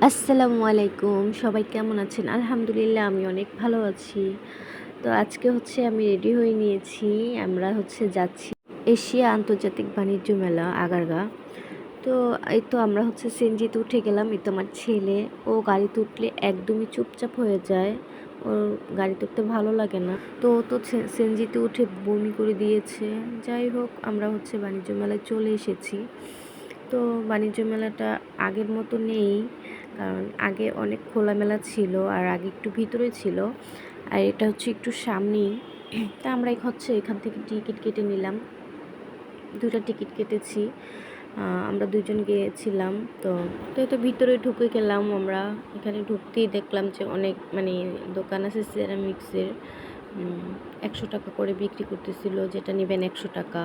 আসসালামু আলাইকুম, সবাই কেমন আছেন? আলহামদুলিল্লাহ আমি অনেক ভালো আছি। তো আজকে আমি রেডি হয়ে নিয়েছি। আমরা যাচ্ছি এশিয়া আন্তর্জাতিক বাণিজ্য মেলা আগারগা। তো এই তো আমরা সিএনজিতে উঠে গেলাম। এই তো আমার ছেলে, ও গাড়িতে উঠলে একদমই চুপচাপ হয়ে যায়। ওর গাড়িতে উঠতে ভালো লাগে না। তো ও তো সিএনজিতে উঠে বমি করে দিয়েছে। যাই হোক, আমরা বাণিজ্য মেলায় চলে এসেছি। তো বাণিজ্য মেলাটা আগের মতো নেই, কারণ আগে অনেক খোলামেলা ছিল আর আগে একটু ভিতরে ছিল, আর এটা একটু সামনেই। তা আমরা এখান থেকে টিকিট কেটে নিলাম। দুটা টিকিট কেটেছি, আমরা দুজন গিয়েছিলাম। তো তো এই তো ভিতরে ঢুকে গেলাম আমরা। এখানে ঢুকতেই দেখলাম যে অনেক দোকান আছে সিরামিক্সের। 100 টাকা করে বিক্রি করতেছিল, যেটা নেবেন 100 টাকা।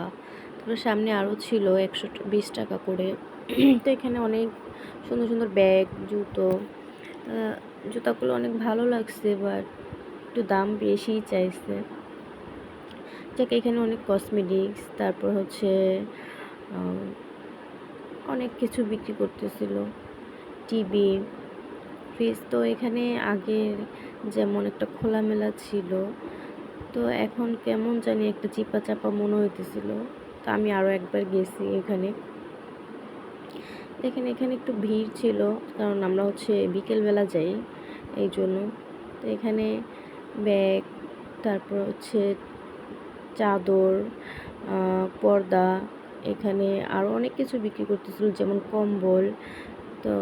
তারপরে সামনে আরও ছিল 120 টাকা করে। তো এখানে অনেক সুন্দর সুন্দর ব্যাগ, জুতো। জুতাগুলো অনেক ভালো লাগছে, বাট একটু দাম বেশিই চাইছে। যাকে এখানে অনেক কসমেটিক্স, তারপর অনেক কিছু বিক্রি করতেছিল, টিভি, ফ্রিজ। তো এখানে আগে যেমন একটা খোলামেলা ছিল, তো এখন কেমন জানি একটা চিপা চাপা মনে হইতেছিল। তো আমি আরও একবার গেছি এখানে। দেখেন এখানে একটু ভিড় ছিল, কারণ আমরা বিকেলবেলা যাই, এই জন্য। তো এখানে ব্যাগ, তারপর চাদর, পর্দা, এখানে আরও অনেক কিছু বিক্রি করতেছিল, যেমন কম্বল। তো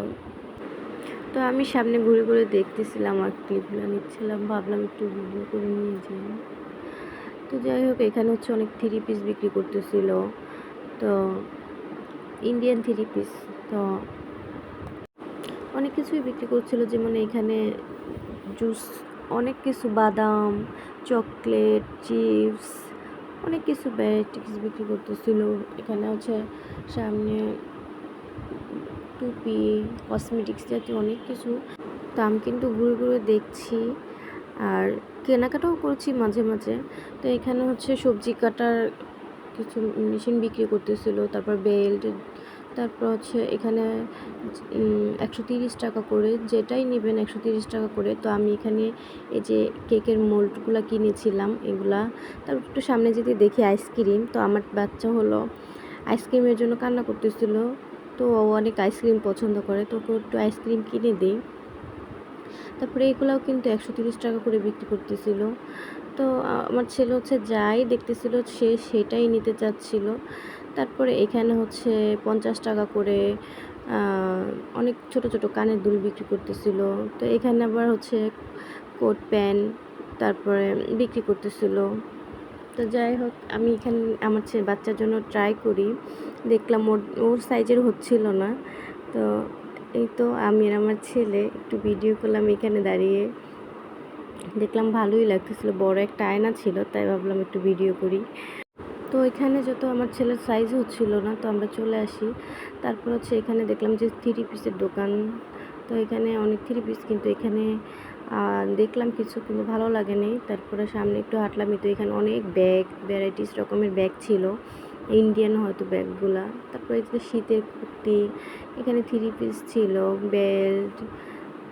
তো আমি সামনে ঘুরে ঘুরে দেখতেছিলাম আর ক্লিপগুলো নিচ্ছিলাম, ভাবলাম একটু ভিডিও করে নিয়ে যাই। তো যাই হোক, এখানে অনেক 3 পিস বিক্রি করতেছিল, তো ইন্ডিয়ান 3 পিস। তো অনেক কিছুই বিক্রি করছিল, যেমন এখানে জুস, অনেক কিছু, বাদাম, চকলেট, চিপস, অনেক কিছু ভ্যারাইটিস বিক্রি করতেছিল। এখানে সামনে টুপি, কসমেটিক্স জাতীয় অনেক কিছু। তো আমি কিন্তু ঘুরে ঘুরে দেখছি আর কেনাকাটাও করছি মাঝে মাঝে। তো এখানে সবজি কাটার কিছু মেশিন বিক্রি করতেছিল, তারপর বেল্ট, তারপর এখানে 130 টাকা করে, যেটাই নেবেন 130 টাকা করে। তো আমি এখানে এই যে কেকের মোল্ডগুলো কিনেছিলাম, এগুলা। তারপর একটু সামনে যদি দেখি আইসক্রিম, তো আমার বাচ্চা আইসক্রিমের জন্য কান্না করতেছিল। তো ও অনেক আইসক্রিম পছন্দ করে, তো ওকে একটু আইসক্রিম কিনে দিই। তারপরে এগুলাও কিন্তু 130 টাকা করে বিক্রি করতেছিল। তো আমার ছেলে যাই দেখতেছিল, সে সেটাই নিতে চাচ্ছিল। তারপরে এখানে 50 টাকা করে অনেক ছোট ছোট কানের দুল বিক্রি করতেছিল। তো এখানে আবার কোট প্যান্ট তারপরে বিক্রি করতেছিল। তো যাই হোক, আমি এখানে আমার বাচ্চার জন্য ট্রাই করি, দেখলাম ওর সাইজের হচ্ছিল না। তো এই তো আমি আর আমার ছেলে একটু ভিডিও করলাম এখানে দাঁড়িয়ে, দেখলাম ভালোই লাগতেছিল। বড় একটা আয়না ছিল, তাই ভাবলাম একটু ভিডিও করি। তো এখানে যত আমার ছেলের সাইজ হচ্ছিল না, তো আমরা চলে আসি। তারপর এখানে দেখলাম যে 3 পিসের দোকান। তো এখানে অনেক 3 পিস, কিন্তু এখানে দেখলাম কিছু, কিন্তু ভালো লাগেনি। তারপরে সামনে একটু হাঁটলাম, তো এখানে অনেক ব্যাগ, ভ্যারাইটিস রকমের ব্যাগ ছিল, ইন্ডিয়ান হয়তো ব্যাগগুলা। তারপরে শীতের কুর্তি, এখানে 3 পিস ছিল, বেল্ট,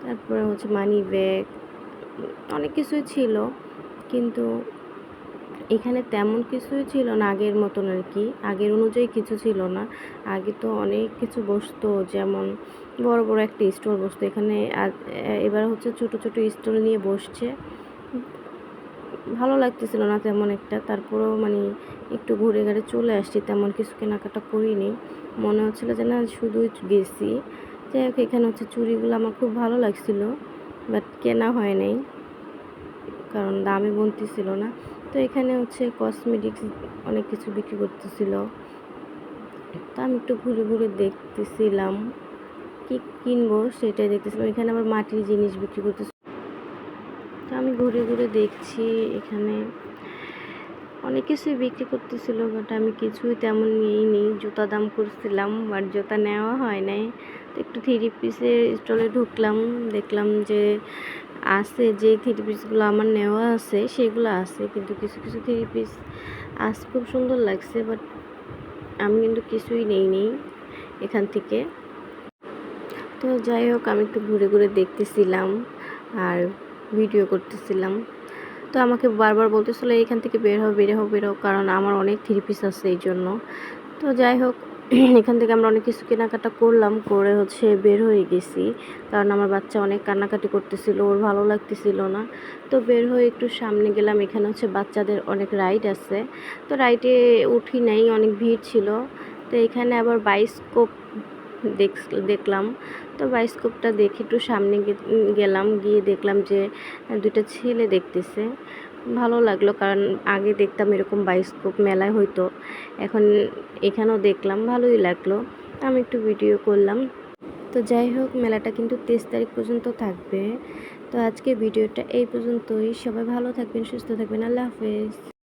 তারপরে মানি ব্যাগ, অনেক কিছুই ছিল। কিন্তু এখানে তেমন কিছুই ছিল না আগের মতন আর কি, আগের অনুযায়ী কিছু ছিল না। আগে তো অনেক কিছু বসতো, যেমন বড় বড় একটা স্টোর বসতো, এখানে এবার ছোট ছোট স্টোর নিয়ে বসছে। ভালো লাগতেছিল না তেমন একটা। তারপরেও একটু ঘুরে ঘুরে চলে আসছি, তেমন কিছু কেনাকাটা করিনি। মনে হচ্ছিলো যে না, শুধুই গেছি। যাই হোক, এখানে চুড়িগুলো আমার খুব ভালো লাগছিল, বাট কেনা হয় নাই, কারণ দামে বলতেছিল না। তো এখানে কসমেটিক্স অনেক কিছু বিক্রি করতেছিল। তো আমি একটু ঘুরে ঘুরে দেখতেছিলাম কি কিনবো, সেটাই দেখতেছিলাম। এখানে আবার মাটির জিনিস বিক্রি করতেছিল, তো আমি ঘুরে ঘুরে দেখছি। এখানে অনেক কিছুই বিক্রি করতেছিল, বাট আমি কিছুই তেমন নিইনি। জুতা দাম করছিলাম, বাট জুতা নেওয়া হয় নাই। তো একটু 3 পিসের স্টলে ঢুকলাম, দেখলাম যে আছে, যে 3 পিসগুলো আমার নেওয়া আছে সেগুলো আছে, কিন্তু কিছু কিছু 3 পিস আজ খুব সুন্দর লাগছে, বাট আমি কিন্তু কিছুই নেইনি এখান থেকে। তো যাই হোক আমি একটু ঘুরে ঘুরে দেখতেছিলাম আর ভিডিও করতেছিলাম। তো আমাকে বারবার বলতেছিল এখান থেকে বের হও, বের হও, বের হও, কারণ আমার অনেক থ্রি পিস আছে এই জন্য। তো যাই হোক এখান থেকে আমরা অনেক কিছু কেনাকাটা করলাম, করে হচ্ছে বের হয়ে গেছি, কারণ আমার বাচ্চা অনেক কান্নাকাটি করতেছিল, ওর ভালো লাগতেছিল না। তো বের হয়ে একটু সামনে গেলাম, এখানে হচ্ছে বাচ্চাদের অনেক রাইড আছে। তো রাইডে উঠি নাই, অনেক ভিড় ছিল। তো এখানে আবার বায়োস্কোপ দেখলাম। তো বায়োস্কোপটা দেখে একটু সামনে গেলাম, গিয়ে দেখলাম যে দুটো ছেলে দেখতেছে। ভালো লাগলো, কারণ আগে দেখতাম এরকম বায়োস্কোপ মেলায় হয়তো, এখন এখানেও দেখলাম, ভালোই লাগলো। আমি একটু ভিডিও করলাম। তো যাই হোক মেলাটা কিন্তু 23 তারিখ পর্যন্ত থাকবে। তো আজকে ভিডিওটা এই পর্যন্তই। সবাই ভালো থাকবেন, সুস্থ থাকবেন। আল্লাহ হাফেজ।